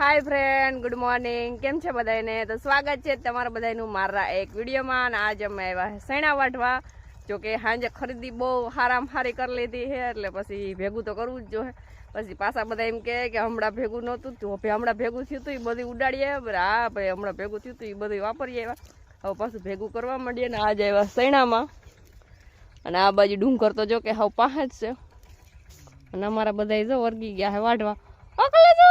हाय friend, good morning. केम छे बधाने? तो स्वागत है तमारा बधाईनु मारा एक विडियो में। અને आज અમે આવ્યા સૈણા વાટવા। જો કે હાંજે ખરીદી બહુ હારામ હારી કરી લીધી છે, એટલે પછી ભેગું તો કરવું જ જોઈએ। પછી પાછા બધા એમ કહે કે હમણાં ભેગું નહોતું તો હમણાં ભેગું થયું હતું, એ બધું ઉડાડીએ। હા ભાઈ, હમણાં ભેગું થયું હતું એ બધું વાપરીએ આવ્યા। હવે પાછું ભેગું કરવા માંડીએ ને આજ આવ્યા સૈણામાં। અને આ બાજુ ડુંગર તો જો કે હાવ પાસે જ છે। અને અમારા બધા જો વર્ગી ગયા છે વાટવા। ઓકલે જો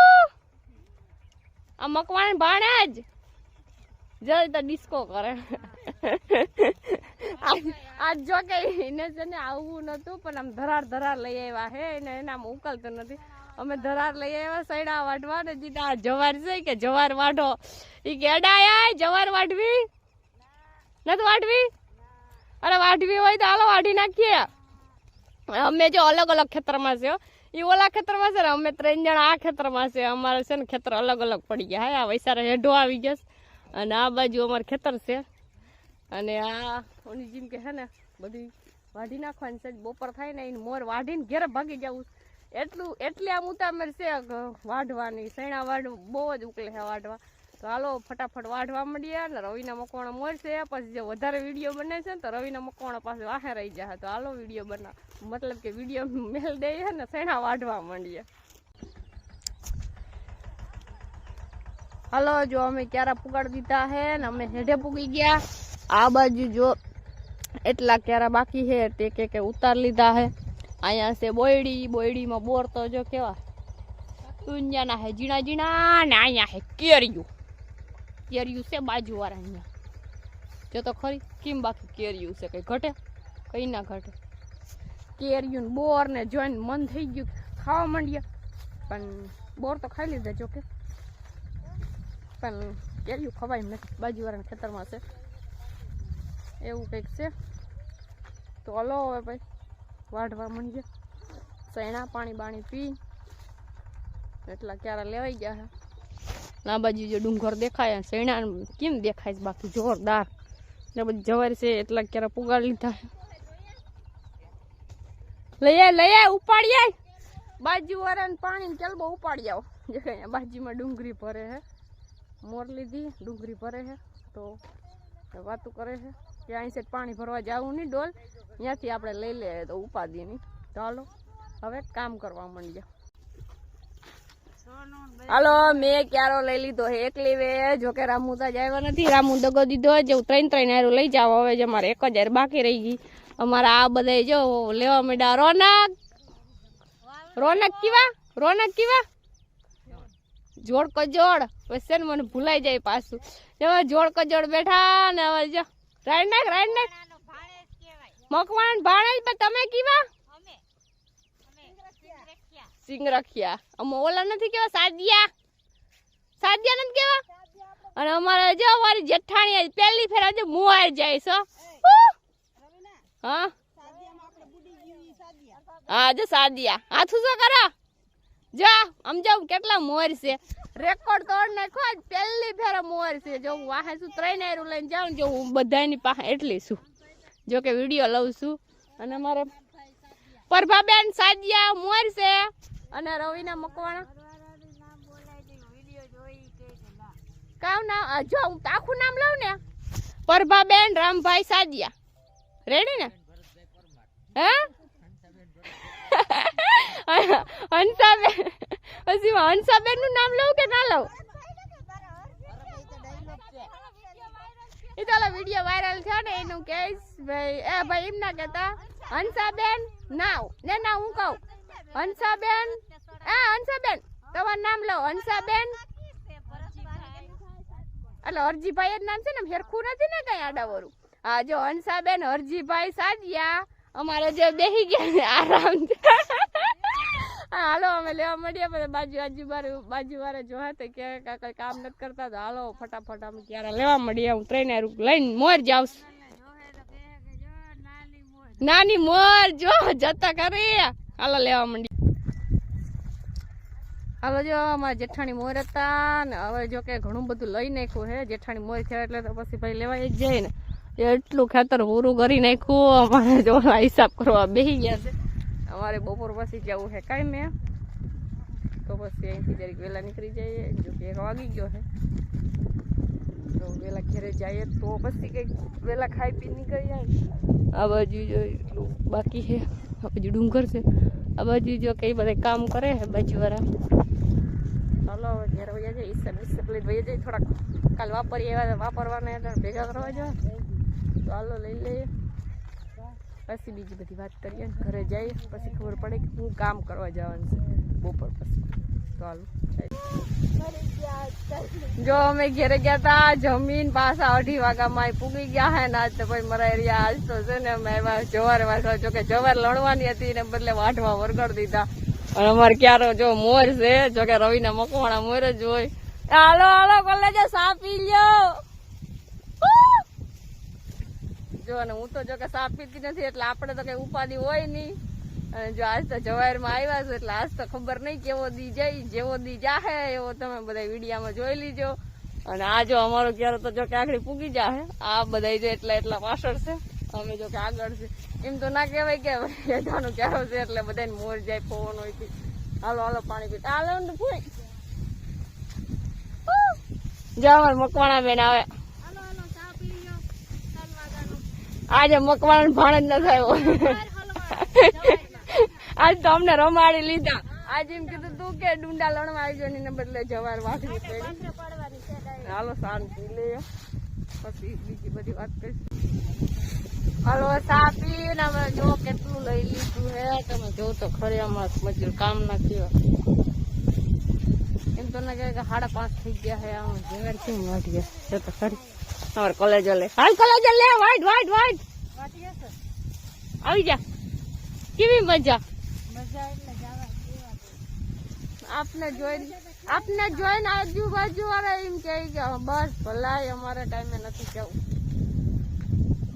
આ મકવાણ ભાણે જ જઈ તો ડિસ્કો કરે। આજ જો કે એને છે ને આવવું નતું, પણ આમ ધરાર લઈ આવ્યા હે એને આમ ઉકલતો નથી। અમે ધરાર લઈ આવ્યા સૈણા વાટવા ને જીતા આ જવાર છે કે જવાર વાઢો, એ કે અડાયા જવાર વાઢવી નથી વાઢવી? અરે વાઢવી હોય તો હાલો વાઢી નાખીએ। અમે જો અલગ અલગ ખેતરમાં છે, એ ઓલા ખેતરમાં છે ને અમે 3 જણા આ ખેતરમાં છે। અમારે છે ને ખેતર અલગ અલગ પડી ગયા હે। આ વૈસારે હેઢો આવી ગયો અને આ બાજુ અમારે ખેતર છે। અને આ ઓની જીમ કે છે ને બધી વાઢી નાખવાની છે। બપોર થાય ને એને મોર વાઢીને ઘેરે ભાગી જવું એટલે આમ ઉતામેર છે વાઢવાની। સૈણા વાઢ બહુ જ ઉકલે છે વાઢવા। તો હાલો ફટાફટ વાઢવા માંડીએ ને રવિના મકવાણા મોર છે। પછી જે વધારે વિડીયો બને છે ને તો રવિના મકવાણા પાસે વાહે રહી જાય। તો હાલો વિડીયો બના મતલબ કે વિડીયો મેલ દઈએ ને સૈણા વાઢવા માંડીએ। હાલો જો અમે ક્યારા પુગાડી દીધા હે ને અમે હેઠે પૂગી ગયા। આ બાજુ જો એટલા ક્યારા બાકી છે તે કે ઉતાર લીધા હે। અહીંયા છે બોયડીમાં બોર તો જો કેવા દુનિયાના હે ઝીણા ઝીણા ને અહીંયા હે કેરિયું છે બાજુ વાળા। અહીંયા જો તો ખરી કેમ બાકી કેરિયું છે, કઈ ઘટે? કઈ ના ઘટે। કેરિયું બોર ને જોઈને મન થઈ ગયું ખાવા માંડ્યા, પણ બોર તો ખાઈ લીધા જો કે, પણ કેરિયું ખવાય નથી। બાજુ વાળાના ખેતરમાં છે એવું કંઈક છે। તો હલો હવે ભાઈ વાઢવા માંડીએ સૈણા। પાણી બાણી પી એટલા ક્યારા લેવાઈ ગયા છે। આ બાજુ જો ડુંગર દેખાય, સૈણા કેમ દેખાય છે બાકી જોરદાર ને બધી જવાર છે એટલા ક્યારા પુગાડી લીધા છે। લઈએ ઉપાડીએ બાજુ વાળાને પાણી કેલબો ઉપાડી આવો। જે અહીંયા બાજુમાં ડુંગળી ભરે છે, મોર લીધી ડુંગળી ભરે છે તો વાતું કરે છે કે અહીં છે પાણી ભરવા જવું નહીં ડોલ, ત્યાંથી આપણે લઈ લે તો ઉપાદી નહીં। તો હાલો હવે કામ કરવા માંડીએ। હાલો મેં ક્યારો લઈ લીધો હે એકલી વે। જોકે રામુ તો આવ્યા નથી, રામુ દગો દીધો જે 3 હારું લઈ જાવ। હવે જે મારે 1000 બાકી રહી ગઈ। અમારા આ બધા જો લેવા માંડ્યા। રોનક કીવા જોડ કજોડ પછી ને મને ભૂલાઈ જાય પાછું। એવા જોડ કજોડ બેઠા ને હવે જો રાઈડ નાખ મકવાણ ભાણે પણ તમે કીવા સિંગ રખ્યા। અમે ઓલા નથી કેવા સાદિયા નથી કેવા। અને અમારે જો અમારી જેઠાણી પહેલી ફેર આજે મુવાય જાય છો। હા જો સાદિયા હાથું શું કરો જા આમ જાવ કેટલા મોર છે, રેકોર્ડ તોડ નાખો। પહેલી ફેર મોર છે જો હું વાહે છું 3 હારું લઈને જાઉં જો હું બધાની પાસે એટલી છું જો કે વિડીયો લઉં છું। અને અમારે પ્રભાબેન સાદિયા મોર છે અને રવિના મકવાણા કામ ના જો હું આખું નામ લઉં ને પ્રભાબેન રામભાઈ સાદિયા રેડી ને હે હંસાબેન પછી હંસાબેન નું નામ લઉં કે ના લઉં? એ તો વિડીયો વાયરલ છે ને એનું કહીશ ભાઈ। એ ભાઈ એમ ના કેતા હંસાબેન નાવ ને ના હું કહું હંસાબેન તમારું નામ લો હંસાબેન। એટલે હરજીભાઈ જ નામ છે ને, હેરખું નથી ને કઈ આડાવરું। હા જો હંસાબેન હરજીભાઈ સાદિયા અમારે જે બેહી ગયા આરામ છે। હાલો અમે લેવા મળીએ બાજુ વાળા જોવા તો કે કઈ કામ નથી કરતા તો હાલો ફટાફટ અમે ક્યારે લેવા મળીએ। હું 3 હારું લઈને મોર જાઉં। નાની મોર જો જતા કરી હાલો લેવા માંડી। હાલો જો અમારા જેઠાણી મોર હતા ને હવે જો કે ઘણું બધું લઈ નાખ્યું હે। જેઠાણી મોર થયા એટલે તો પછી ભાઈ લેવાય જ જાય ને, એટલું ખેતર પૂરું કરી નાખ્યું। અમારે જો હિસાબ કરવા બેસી ગયા છે। અમારે બપોર પછી જવું છે કાંઈ મેં તો પછી અહીંથી જરીક વહેલા નીકળી જઈએ. જો કે 1 વાગી ગયો છે તો વહેલા ઘરે જઈએ તો પછી કંઈક વહેલા ખાઈ પી નીકળી જાય. આ બાજુ જો એટલું બાકી છે, આ બાજુ ડુંગર છે, આ બાજુ જો કઈ બધા કામ કરે છે બાજુવાળા. ચાલો હવે ઘરે વયા જાય. ઈસર લઈને વયા જાય. થોડાક કાલ વાપરવાના એટલે ભેગા કરવા જાય તો હાલો લઈ લઈએ. પછી બીજી બધી વાત કરીએ ને ઘરે જઈએ પછી ખબર પડે કે હું કામ કરવા જવાનું છે બપોર પછી. તો હાલો જો અમે ઘરે ગયા હતા જમીન પાછા 2:30 વાગ્યામાં પૂગી ગયા હે ને. આજ તો ભાઈ મારા એરિયા આજ તો છે ને અમે જવાર વાંચવા, જો કે જવાર લણવાની હતી ને બદલે વાઢવા વરગાડી દીધા. અને અમારે ક્યારે જો મોર છે, જો કે રવિના મકવાણા મોર જ હોય. હાલો હાલો કોલેજ સા પી લ્યો. જો ને હું તો જો કે સા પીતી નથી એટલે આપણે તો કઈ ઉપાધિ હોય નહીં. અને જો આજ તો જવારમાં આવ્યા છે એટલે આજ તો ખબર નહીં કેવો દી જાય. જેવો દી જાહે એવો તમે બધા વિડીયામાં જોઈ લીજો. અને આ જો અમારો ક્યારે તો જો કે આગળ પૂગી જાહે. આ બધા જો એટલા પાછળ છે, અમે જો કે આગળ છે. એમ તો ના કહેવાય કે એજાનું ક્યારો છે એટલે બધાને મોર જાય પવન હોય. હાલો હાલો પાણી પીતા હાલો ને પૂરી. જો અમારે મકવાણા બેન આવે. આજે મકવાણા ભાણ જ ન થયો. આજ તો અમને રમાડી લીધા. આજે એમ કીધું તું કે ડુંડા લણવા આવજો ને બદલે જવાર વાટવી પડી. હાલો શાંત પી લઈએ પછી બીજી બધી વાત કરીશું. હાલો સા પીને અમે જો કેટલું લઈ લીધું હે. તમે જો તો ખરી અમારે મજૂર કામ ના થયો. એમ તો ના કહે કે 5:30 થઈ ગયા હે. આમ જવાર કેમ વાટી ગયા છે તો ખરી. તમારે કોલેજો લે હાલ કોલેજો લે વાઈટ વાઈટ વાઈટ આવી જા. કેવી મજા આપને જોઈને આજુબાજુ વાળા એમ કે બસ ભલાય અમારા ટાઈમે નથી જવું.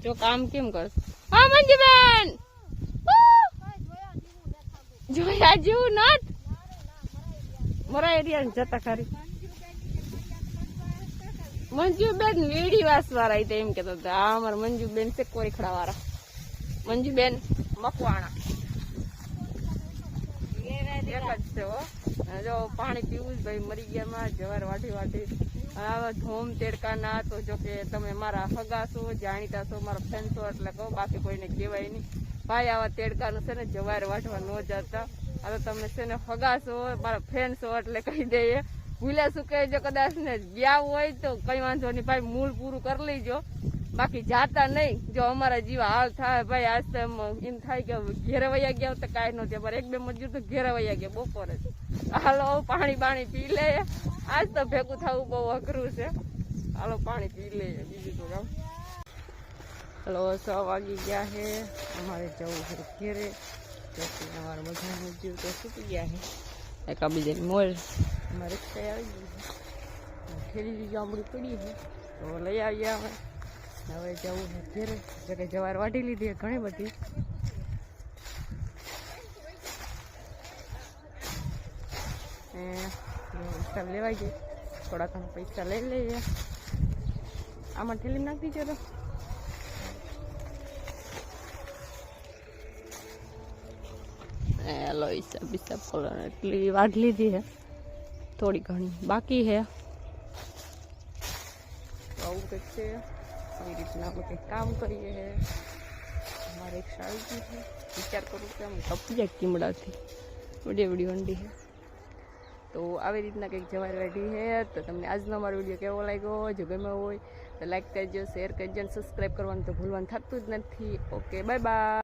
જો કામ કેમ કરશે? હા મંજુબેન જોયા જેવું નત મારા એરિયા જતા ખરી. મંજુબેન વીડી વાસ વાળા એમ કેતા હતા. આ અમારા મંજુબેન છે કોરીખડા વાળા. મંજુબેન મકવાણા એક જ છે હો. જો પાણી પીવું જ ભાઈ મરી ગયા માં જવાર વાટી. આવા ધોમ તેડકા ના તો જો કે તમે મારા હગા છો, જાણીતા છો, મારા ફ્રેન્ડ છો એટલે કહો, બાકી કોઈને કહેવાય નહીં ભાઈ. આવા તેડકાનું છે ને જવાર વાટવા ન જતા. હવે તમે છે ને હગા છો, મારા ફ્રેન્ડ છો એટલે કહી દઈએ. ભૂલ્યા શું કહેજો કદાચ ને ગયા હોય તો કઈ વાંધો નહીં ભાઈ, મૂળ પૂરું કરી લેજો. બાકી જાતા નહીં. જો અમારા જીવા હાલ થાય ભાઈ. આજ તો એમ થાય કે ઘેરે વયા ગયા તો કાંઈ નહોતી. અમારે 1-2 મજૂર તો ઘેરે વયા ગયા બપોરે. હાલો પાણી પી લે. આજ તો ભેગું થવું બહુ અઘરું છે. હાલો પાણી પી લે બીજું તો કામ. હાલો 6 વાગી ગયા છે. અમારે જવું છે ઘેરે. અમારા બધા મજૂર તો છૂટી ગયા છે. એકા બીજાની મોર અમારે રિક્ષા આવી ગઈ છે. ખેડી જાંબડી પડી છે તો લઈ આવ્યા અમે. હવે જવું છે ઘેરે. જો કે જવાર વાટી લીધી ઘણી બધી. હિસાબ લેવાઈ જાય. થોડા ઘણા પૈસા લઈ લઈએ. આમાં ઠેલી નાખી દીધો તો હેલો હિસાબ ખોલો. એટલી વાઢ લીધી છે, થોડી ઘણી બાકી છે. આવું કંઈક છે. આવી રીતના આપણે કંઈક કામ કરીએ છે. અમારે એક શાળી છે. વિચાર કરું કે અમે કપી જાય કીમડાથી વડી વંડી છે. તો આવી રીતના કંઈક જવાર વાઢી છે. તો તમને આજનો અમારો વિડીયો કેવો લાગ્યો? જો ગમ્યો હોય તો લાઈક કરજો, શેર કરજો અને સબસ્ક્રાઈબ કરવાનું તો ભૂલવાનું થતું જ નથી. Okay bye bye.